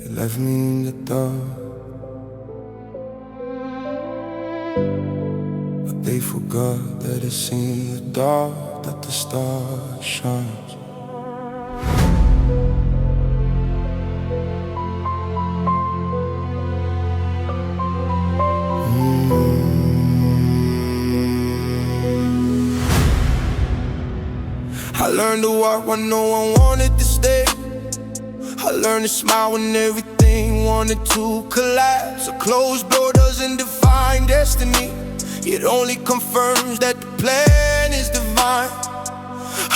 They left me in the dark, but they forgot that it's in the dark that the star shines. I learned to walk when no one wanted to stay. I learned to smile when everything wanted to collapse. A closed door doesn't define destiny, it only confirms that the plan is divine.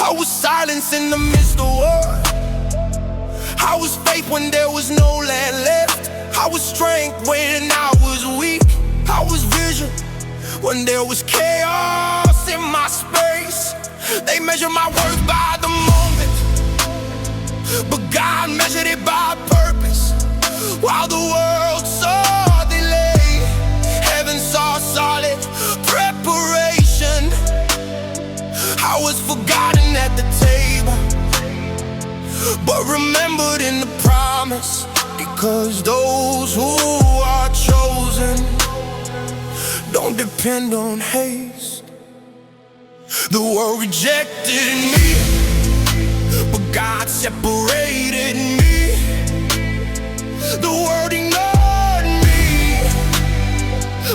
I was silence in the midst of war. I was faith when there was no land left. I was strength when I was weak. I was vision when there was chaos in my space. They measure my worth by the moment, but God measured it by purpose. While the world saw delay, heaven saw solid preparation. I was forgotten at the table, but remembered in the promise. Because those who are chosen don't depend on haste. The world rejected me, but God separated me. The world ignored me,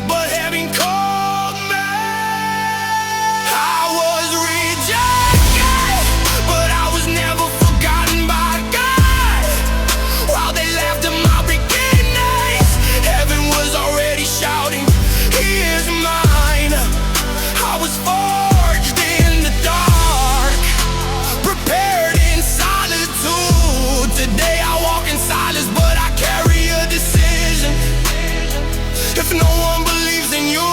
but heaven called me. I was rejected, but I was never forgotten by God. While they laughed at my beginnings, heaven was already shouting, He is mine. I was forged in the dark, prepared in solitude. Today I walk in silence, but I carry a decision. If no one believes in you,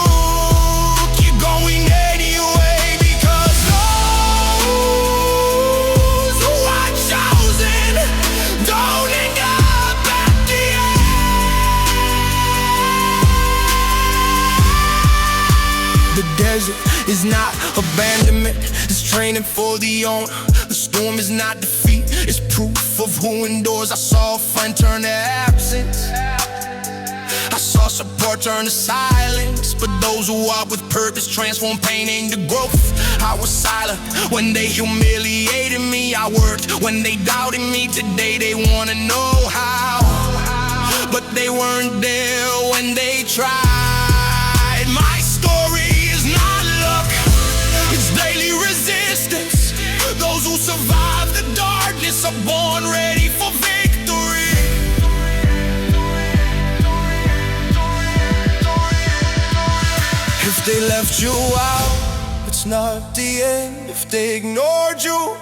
keep going anyway. Because those who are chosen don't end up at the end. The desert is not abandonment, it's training for the owner. The storm is not defeat, it's proof of who endures. I saw fun turn to absence, I saw support turn to silence. But those who walk with purpose transform pain into growth. I was silent when they humiliated me. I worked when they doubted me. Today they wanna know how, but they weren't there when they tried. My story is not luck, it's daily resistance. Those who survive the darkness are born ready for victory. If they left you out, it's not the end. If they ignored you,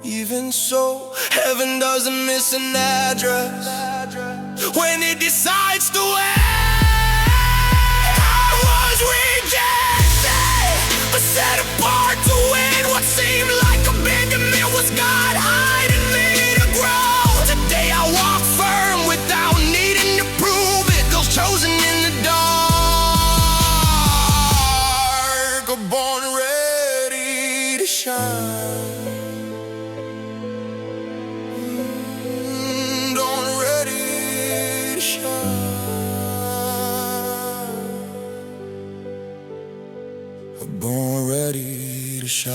even so, heaven doesn't miss an address when it decides to end. I was rejected, but set apart to win. What seemed like abandonment was God hiding me to grow. Today I walk firm without needing to prove it. Those chosen in the dark are born ready to shine. Born ready to shine. Born ready to shine.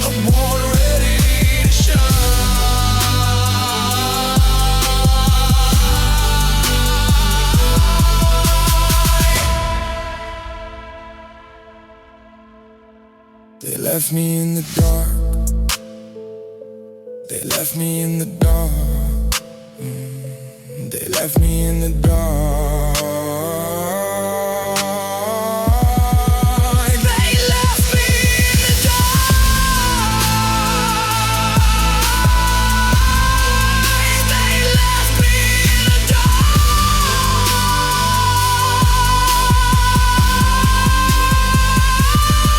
I'm born ready to shine. They left me in the dark, they left me in the dark. They left me in the dark. They left me in the dark. They left me in the dark.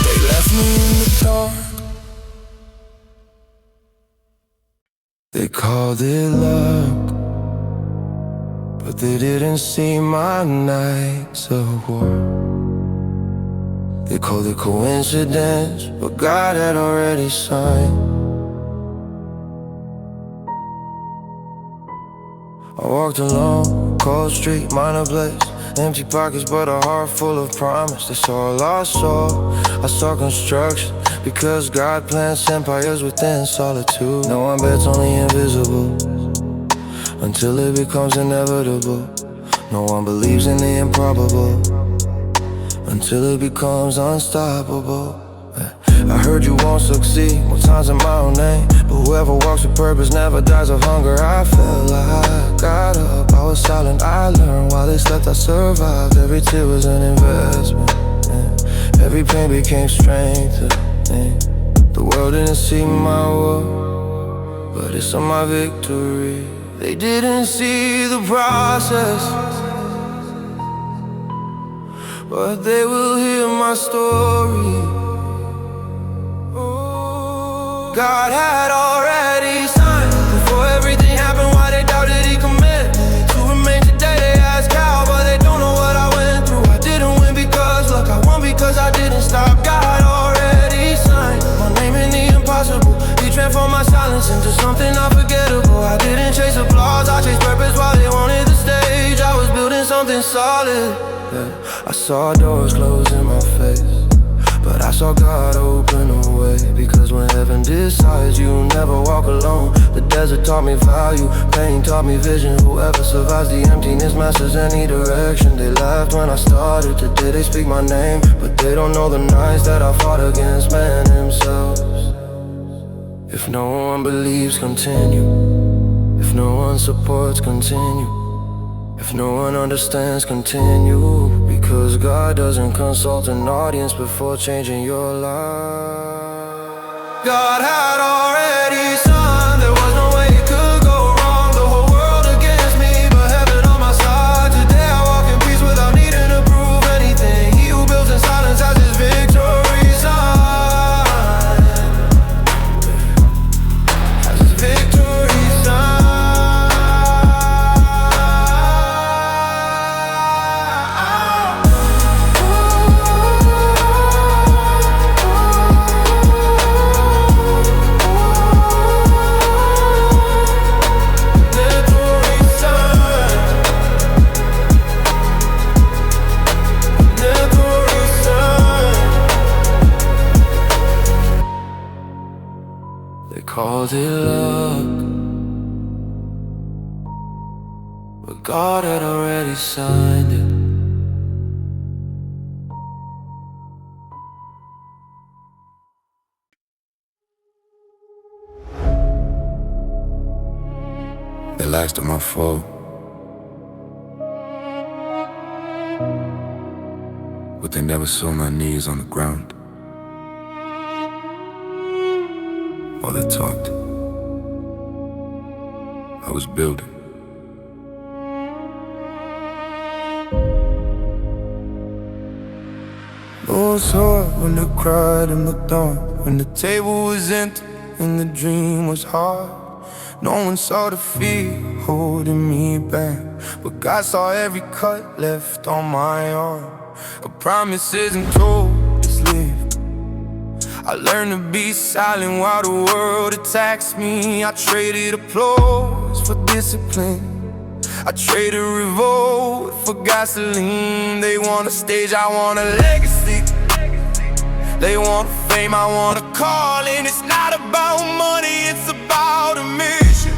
They left me in the dark. They called it luck, but they didn't see my nights of war. They called it coincidence, but God had already signed. I walked alone, cold street, minor place. Empty pockets but a heart full of promise. That's all I saw. I saw construction, because God plants empires within solitude. No one bet's only invisible until it becomes inevitable. No one believes in the improbable until it becomes unstoppable. I heard you won't succeed more times in my own name, but whoever walks with purpose never dies of hunger. I felt like I got up, I was silent, I learned while they slept, I survived. Every tear was an investment, every pain became strength. The world didn't see my war, but it saw my victory. They didn't see the process, but they will hear my story. God had already signed before everything happened. Why they doubted he committed to remain today? They ask how, but they don't know what I went through. I didn't win because luck, I won because I didn't stop. God already signed my name in the impossible. He transformed my silence into something unforgettable. I didn't chase applause, I chased purpose while they wanted the stage. I was building something solid. I saw doors close in my face, but I saw God open a way. Because when heaven decides, you never walk alone. The desert taught me value, pain taught me vision. Whoever survives the emptiness masters any direction. They laughed when I started, today they speak my name, but they don't know the nights that I fought against man himself. If no one believes, continue. If no one supports, continue. If no one understands, continue. Because God doesn't consult an audience before changing your life. God had already signed, there was no way it could go wrong. The whole world against me, but heaven on my side. Today I walk in peace without needing to prove anything. He who builds in silence has his victory sign. Has his victory sign. They called it luck, but God had already signed it. They laughed at my fall, but they never saw my knees on the ground. While they talked, I was building. It was hard when they cried and looked on, when the table was empty and the dream was hard. No one saw the fear holding me back, but God saw every cut left on my arm. A promise isn't told, it's lived. I learned to be silent while the world attacks me. I traded applause for discipline. I traded revolt for gasoline. They want a stage, I want a legacy. They want fame, I want a calling. It's not about money, it's about a mission.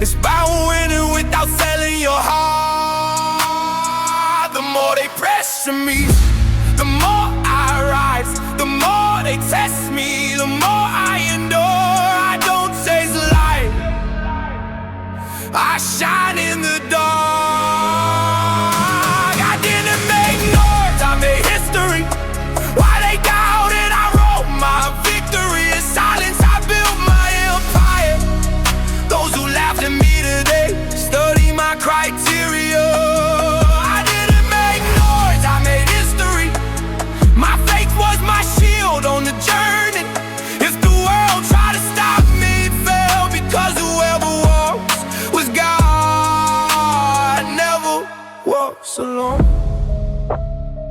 It's about winning without selling your heart. The more they pressure me, the more I rise. The more they test me, the more I endure. I don't chase light, I shine in the dark. I didn't make noise, I made history. Why they doubted, I wrote my victory. In silence I built my empire. Those who laughed at me today study my criteria. I didn't make noise, I made history. My faith was my shield on the journey. If the world tried to stop me, it fell, because whoever walks with God never walks alone.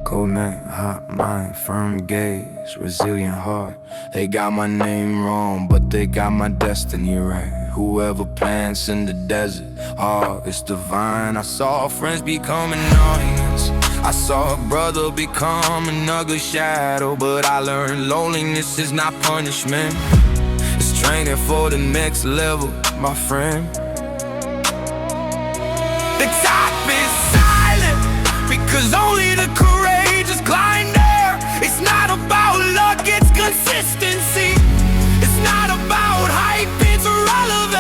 Cold night, hot mind, firm gaze, resilient heart. They got my name wrong, but they got my destiny right. Whoever plants in the desert, oh, it's divine. I saw friends become an audience. I saw a brother become an ugly shadow. But I learned loneliness is not punishment. It's training for the next level, my friend. The top is silent because only the courageous climb there. It's not about luck, it's consistency. It's not about hype, it's relevance.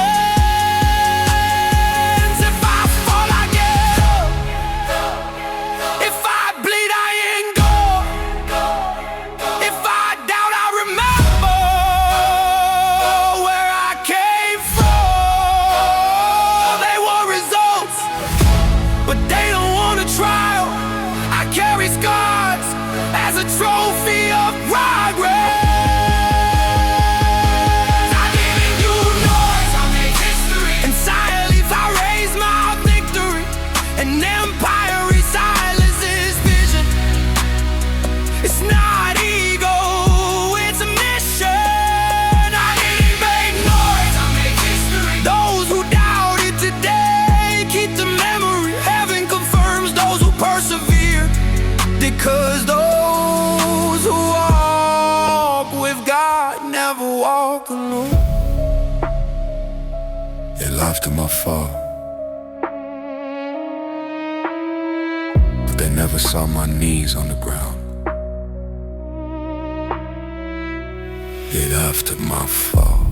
If I fall, I get up. If I bleed, I endure. If I doubt, I remember where I came from. They want results, but they don't want a trial. I carry scars as a trophy of progress. An empire silences vision. It's not ego, it's a mission. I didn't make noise, I make history. Those who doubted today keep the memory. Heaven confirms those who persevere, because those who walk with God never walk alone. They laughed at my fall. They never saw my knees on the ground. They laughed at my fall.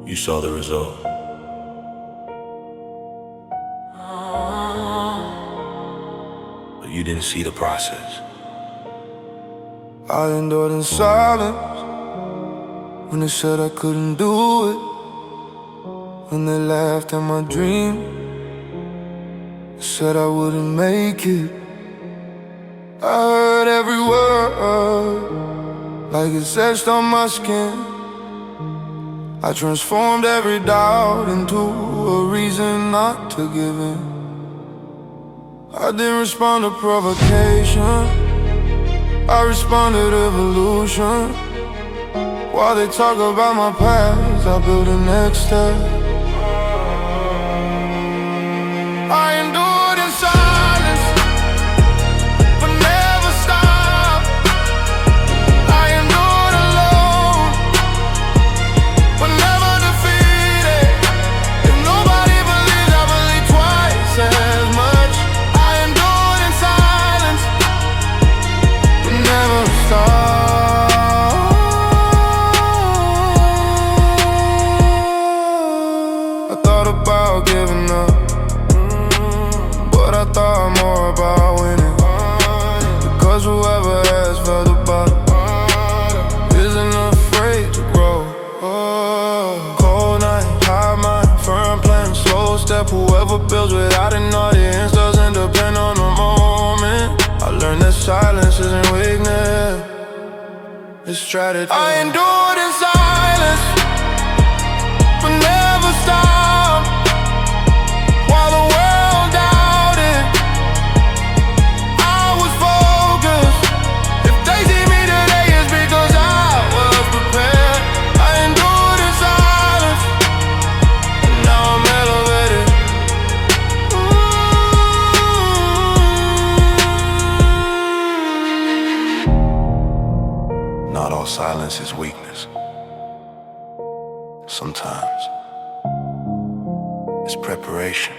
You saw the result. But you didn't see the process. I endured in silence when they said I couldn't do it. When they laughed at my dream, said I wouldn't make it. I heard every word like it's etched on my skin. I transformed every doubt into a reason not to give in. I didn't respond to provocation, I responded evolution. While they talk about my past, I build the next step. I endured in silence, but never stopped. I endured alone, but never defeated. If nobody believes, I believe twice as much. I endured in silence, but never stopped. I thought about giving up, but I thought more about winning. Because whoever has felt the bottom isn't afraid to grow. Cold night, high mind, firm plan, slow step. Whoever builds without an audience doesn't depend on the moment. I learned that silence isn't weakness, it's strategy. I endured in silence, but never stopped. While the world doubted, I was focused. If they see me today, it's because I was prepared. I endured in silence, and now I'm elevated. Not all silence is weakness. Sometimes it's preparation.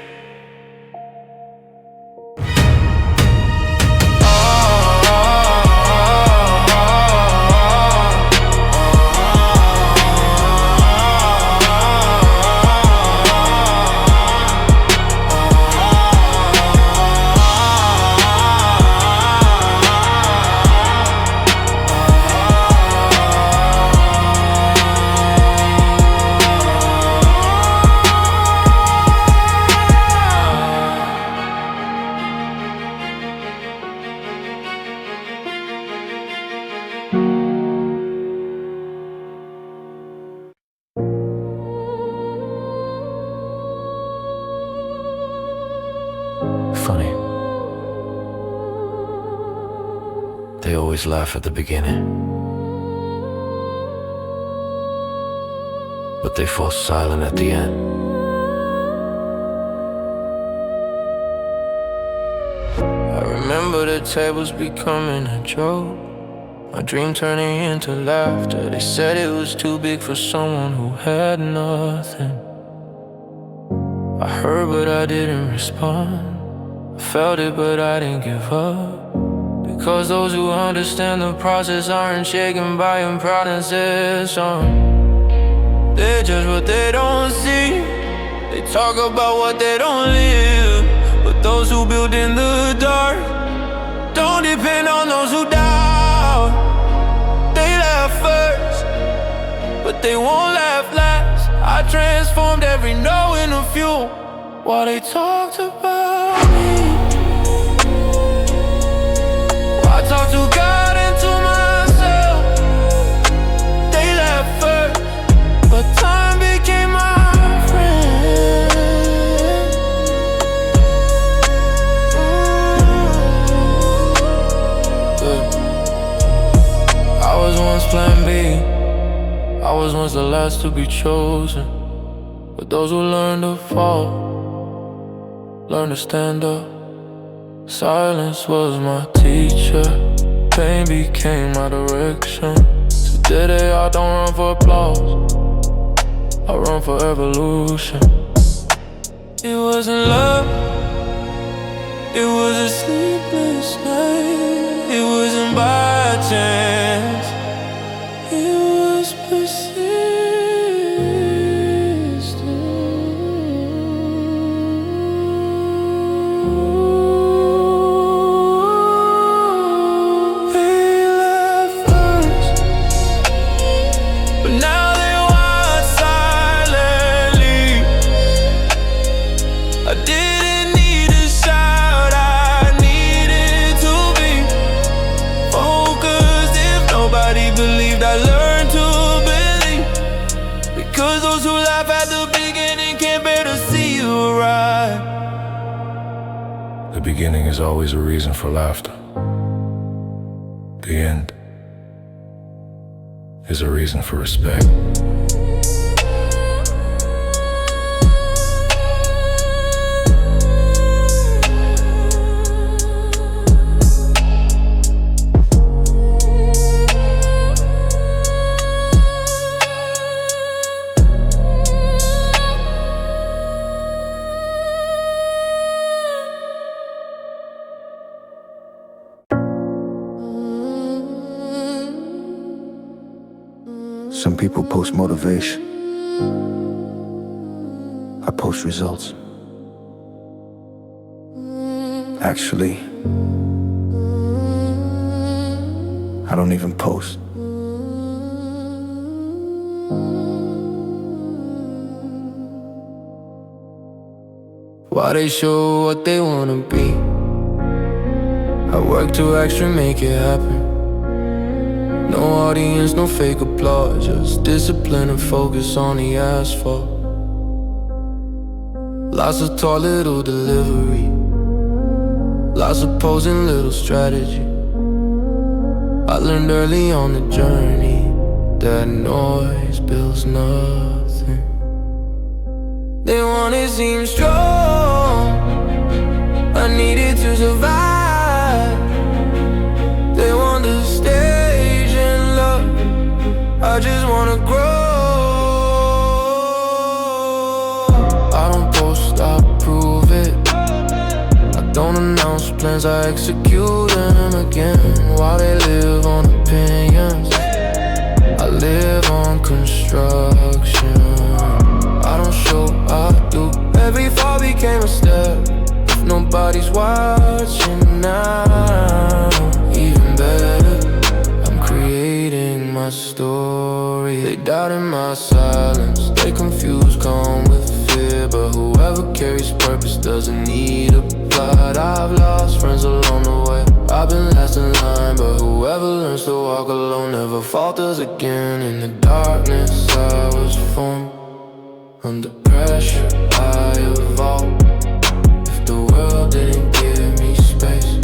They always laugh at the beginning, but they fall silent at the end. I remember the tables becoming a joke, my dream turning into laughter. They said it was too big for someone who had nothing. I heard but I didn't respond. I felt it but I didn't give up, because those who understand the process aren't shaken by improvisation. They judge what they don't see, they talk about what they don't live. But those who build in the dark don't depend on those who doubt. They laugh first, but they won't laugh last. I transformed every no into fuel while they talked about me. I talk to God and to myself. They laugh first, but time became my friend. I was once plan B, I was once the last to be chosen. But those who learn to fall, learn to stand up. Silence was my teacher, pain became my direction. Today I don't run for applause, I run for evolution. It wasn't love, it was a sleepless night. It wasn't by chance, it was persistence. The beginning is always a reason for laughter. The end is a reason for respect. Some people post motivation, I post results. Actually, I don't even post. Why they show what they wanna be? I work to actually make it happen. No audience, no fake applause, just discipline and focus on the asphalt. Lots of tall, little delivery, lots of posing, little strategy. I learned early on the journey that noise builds nothing. They wanna seem strong, I needed to survive. They want to stage and love, I just wanna grow. I don't post, I prove it. I don't announce plans, I execute them again. While they live on opinions, I live on construction. I don't show, I do. Every fall became a step. If nobody's watching now, even better, I'm creating my story. They doubted my silence, they confuse calm with fear. But whoever carries purpose doesn't need a plot. I've lost friends along the way, I've been last in line. But whoever learns to walk alone never falters again. In the darkness I was formed, under pressure I evolved. If the world didn't give me space,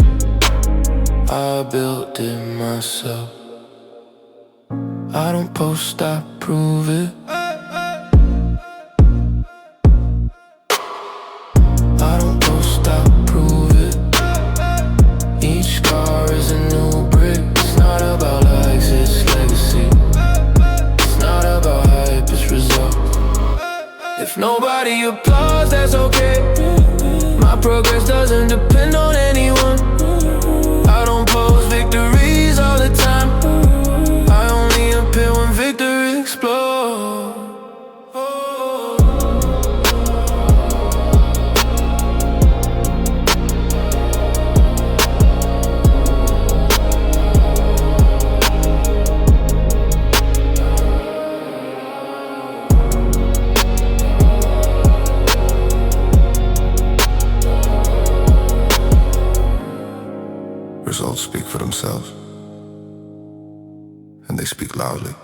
I I built it myself. I don't post, I prove it. I don't post, I prove it. Each scar is a new brick. It's not about likes, it's legacy. It's not about hype, it's results. If nobody applauds, that's okay. My progress doesn't depend on anyone. I don't post victories all the time. I only appear when victory explodes. Results speak for themselves, and they speak loudly.